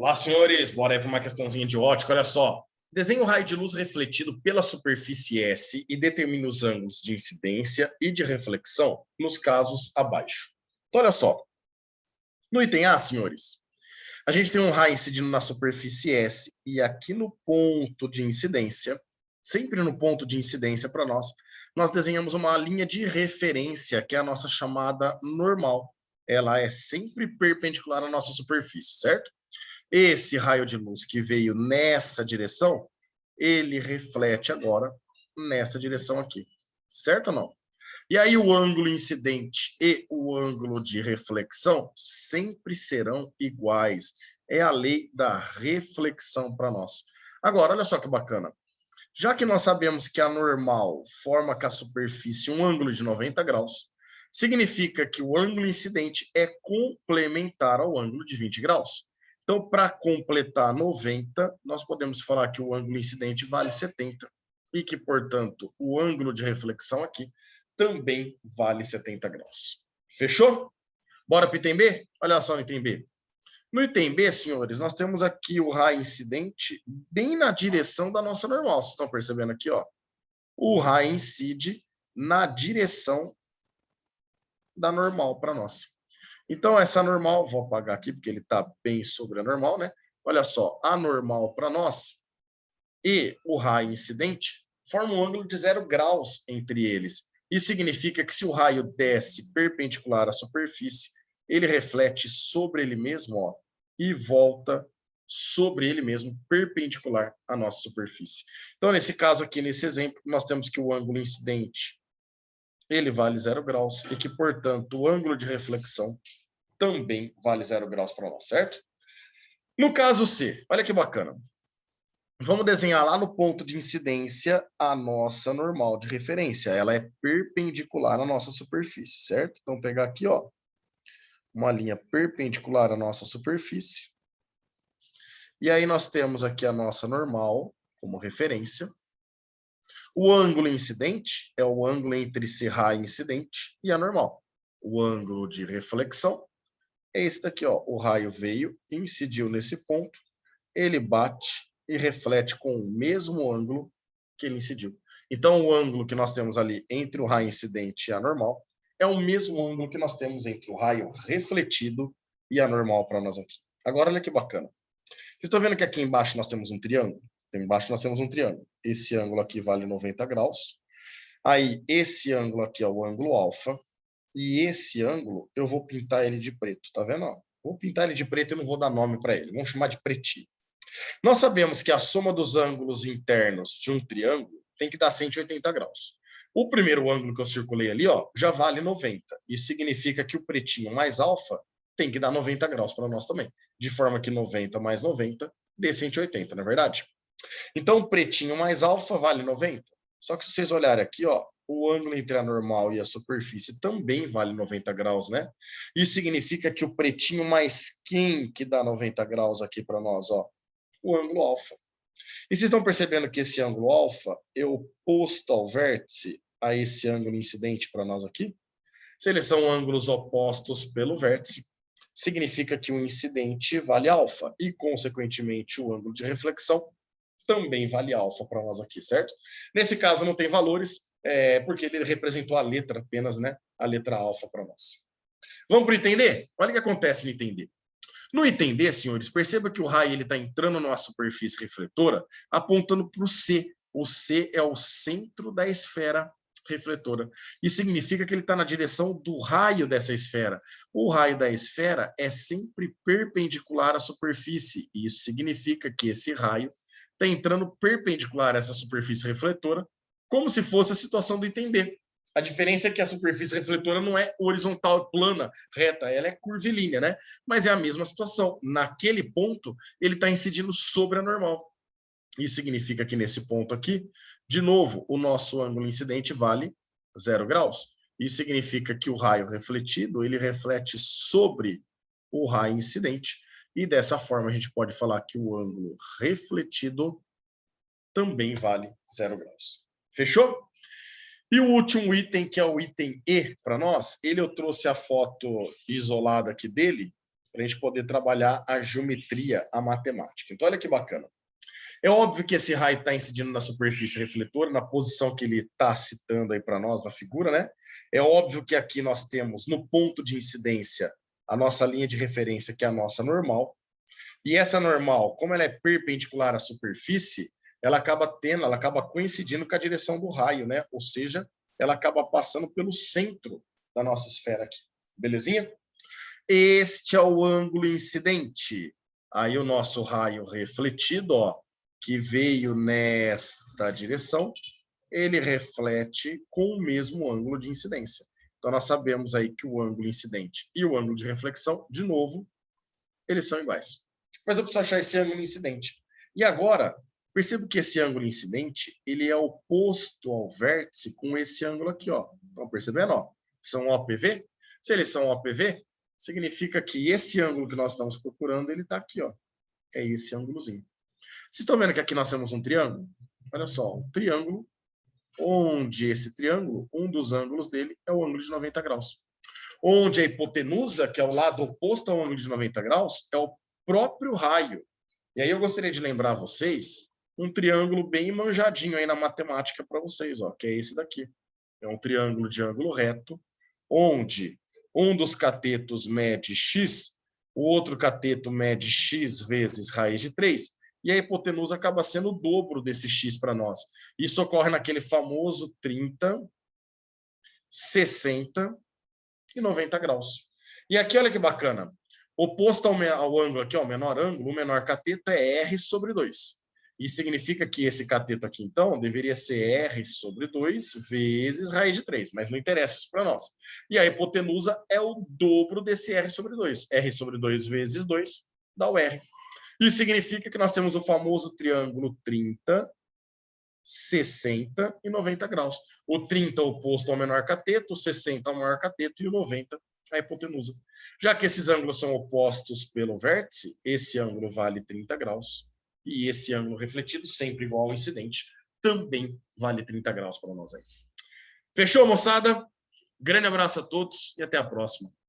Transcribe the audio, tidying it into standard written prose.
Olá, senhores. Bora aí para uma questãozinha de ótica. Olha só. Desenhe o raio de luz refletido pela superfície S e determine os ângulos de incidência e de reflexão nos casos abaixo. Então, olha só. No item A, senhores, a gente tem um raio incidindo na superfície S e aqui no ponto de incidência, sempre no ponto de incidência para nós desenhamos uma linha de referência, que é a nossa chamada normal. Ela é sempre perpendicular à nossa superfície, certo? Esse raio de luz que veio nessa direção, ele reflete agora nessa direção aqui, certo ou não? E aí o ângulo incidente e o ângulo de reflexão sempre serão iguais. É a lei da reflexão para nós. Agora, olha só que bacana. Já que nós sabemos que a normal forma com a superfície um ângulo de 90 graus, significa que o ângulo incidente é complementar ao ângulo de 20 graus. Então, para completar 90, nós podemos falar que o ângulo incidente vale 70 e que, portanto, o ângulo de reflexão aqui também vale 70 graus. Fechou? Bora para o item B? Olha só no item B. No item B, senhores, nós temos aqui o raio incidente bem na direção da nossa normal. Vocês estão percebendo aqui, ó? O raio incide na direção da normal para nós. Então, essa normal, vou apagar aqui porque ele está bem sobre a normal, né? Olha só, a normal para nós e o raio incidente formam um ângulo de 0 graus entre eles. Isso significa que se o raio desce perpendicular à superfície, ele reflete sobre ele mesmo, ó, e volta sobre ele mesmo, perpendicular à nossa superfície. Então, nesse caso aqui, nesse exemplo, nós temos que o ângulo incidente, ele vale 0 graus, e que, portanto, o ângulo de reflexão também vale 0 graus para nós, certo? No caso C, olha que bacana. Vamos desenhar lá no ponto de incidência a nossa normal de referência. Ela é perpendicular à nossa superfície, certo? Então, pegar aqui, ó, uma linha perpendicular à nossa superfície. E aí nós temos aqui a nossa normal como referência. O ângulo incidente é o ângulo entre esse raio incidente e a normal. O ângulo de reflexão é esse daqui, ó. O raio veio, incidiu nesse ponto, ele bate e reflete com o mesmo ângulo que ele incidiu. Então, o ângulo que nós temos ali entre o raio incidente e a normal é o mesmo ângulo que nós temos entre o raio refletido e a normal para nós aqui. Agora, olha que bacana. Vocês estão vendo que aqui embaixo nós temos um triângulo? Embaixo nós temos um triângulo. Esse ângulo aqui vale 90 graus. Aí, esse ângulo aqui é o ângulo alfa. E esse ângulo, eu vou pintar ele de preto, tá vendo? Vou pintar ele de preto e não vou dar nome para ele. Vamos chamar de pretinho. Nós sabemos que a soma dos ângulos internos de um triângulo tem que dar 180 graus. O primeiro ângulo que eu circulei ali, ó, já vale 90. Isso significa que o pretinho mais alfa tem que dar 90 graus para nós também. De forma que 90 mais 90 dê 180, não é verdade? Então, o pretinho mais alfa vale 90. Só que se vocês olharem aqui, ó, o ângulo entre a normal e a superfície também vale 90 graus, né? Isso significa que o pretinho mais quem que dá 90 graus aqui para nós, ó? O ângulo alfa. E vocês estão percebendo que esse ângulo alfa é oposto ao vértice, a esse ângulo incidente para nós aqui? Se eles são ângulos opostos pelo vértice, significa que o incidente vale alfa e, consequentemente, o ângulo de reflexão também vale alfa para nós aqui, certo? Nesse caso não tem valores, porque ele representou a letra apenas, né? A letra alfa para nós. Vamos para o item D? Olha o que acontece no item D. No item D, senhores, perceba que o raio está entrando numa superfície refletora apontando para o C. O C é o centro da esfera refletora. Isso significa que ele está na direção do raio dessa esfera. O raio da esfera é sempre perpendicular à superfície. E isso significa que esse raio está entrando perpendicular a essa superfície refletora, como se fosse a situação do item B. A diferença é que a superfície refletora não é horizontal, plana, reta, ela é curvilínea, né? Mas é a mesma situação. Naquele ponto, ele está incidindo sobre a normal. Isso significa que nesse ponto aqui, de novo, o nosso ângulo incidente vale 0 graus. Isso significa que o raio refletido, ele reflete sobre o raio incidente. E dessa forma, a gente pode falar que o ângulo refletido também vale 0 graus. Fechou? E o último item, que é o item E para nós, eu trouxe a foto isolada aqui dele, para a gente poder trabalhar a geometria, a matemática. Então, olha que bacana. É óbvio que esse raio está incidindo na superfície refletora, na posição que ele está citando aí para nós na figura, né? É óbvio que aqui nós temos no ponto de incidência a nossa linha de referência, que é a nossa normal. E essa normal, como ela é perpendicular à superfície, ela acaba coincidindo com a direção do raio, né? Ou seja, ela acaba passando pelo centro da nossa esfera aqui. Belezinha? Este é o ângulo incidente. Aí o nosso raio refletido, ó, que veio nesta direção, ele reflete com o mesmo ângulo de incidência. Então, nós sabemos aí que o ângulo incidente e o ângulo de reflexão, de novo, eles são iguais. Mas eu preciso achar esse ângulo incidente. E agora, percebo que esse ângulo incidente, ele é oposto ao vértice com esse ângulo aqui, ó. Estão percebendo, ó? São OPV. Se eles são OPV, significa que esse ângulo que nós estamos procurando, ele está aqui, ó. É esse ângulozinho. Vocês estão vendo que aqui nós temos um triângulo? Olha só, um triângulo, onde esse triângulo, um dos ângulos dele é o ângulo de 90 graus. Onde a hipotenusa, que é o lado oposto ao ângulo de 90 graus, é o próprio raio. E aí eu gostaria de lembrar a vocês um triângulo bem manjadinho aí na matemática para vocês, ó, que é esse daqui. É um triângulo de ângulo reto, onde um dos catetos mede x, o outro cateto mede x vezes raiz de 3, e a hipotenusa acaba sendo o dobro desse x para nós. Isso ocorre naquele famoso 30, 60 e 90 graus. E aqui, olha que bacana. Oposto ao ângulo aqui, ó, o menor ângulo, o menor cateto é R sobre 2. Isso significa que esse cateto aqui, então, deveria ser R sobre 2 vezes raiz de 3, mas não interessa isso para nós. E a hipotenusa é o dobro desse R sobre 2. R sobre 2 vezes 2 dá o R. Isso significa que nós temos o famoso triângulo 30, 60 e 90 graus. O 30 oposto ao menor cateto, o 60 ao maior cateto e o 90 a hipotenusa. Já que esses ângulos são opostos pelo vértice, esse ângulo vale 30 graus e esse ângulo refletido, sempre igual ao incidente, também vale 30 graus para nós aí. Fechou, moçada? Grande abraço a todos e até a próxima.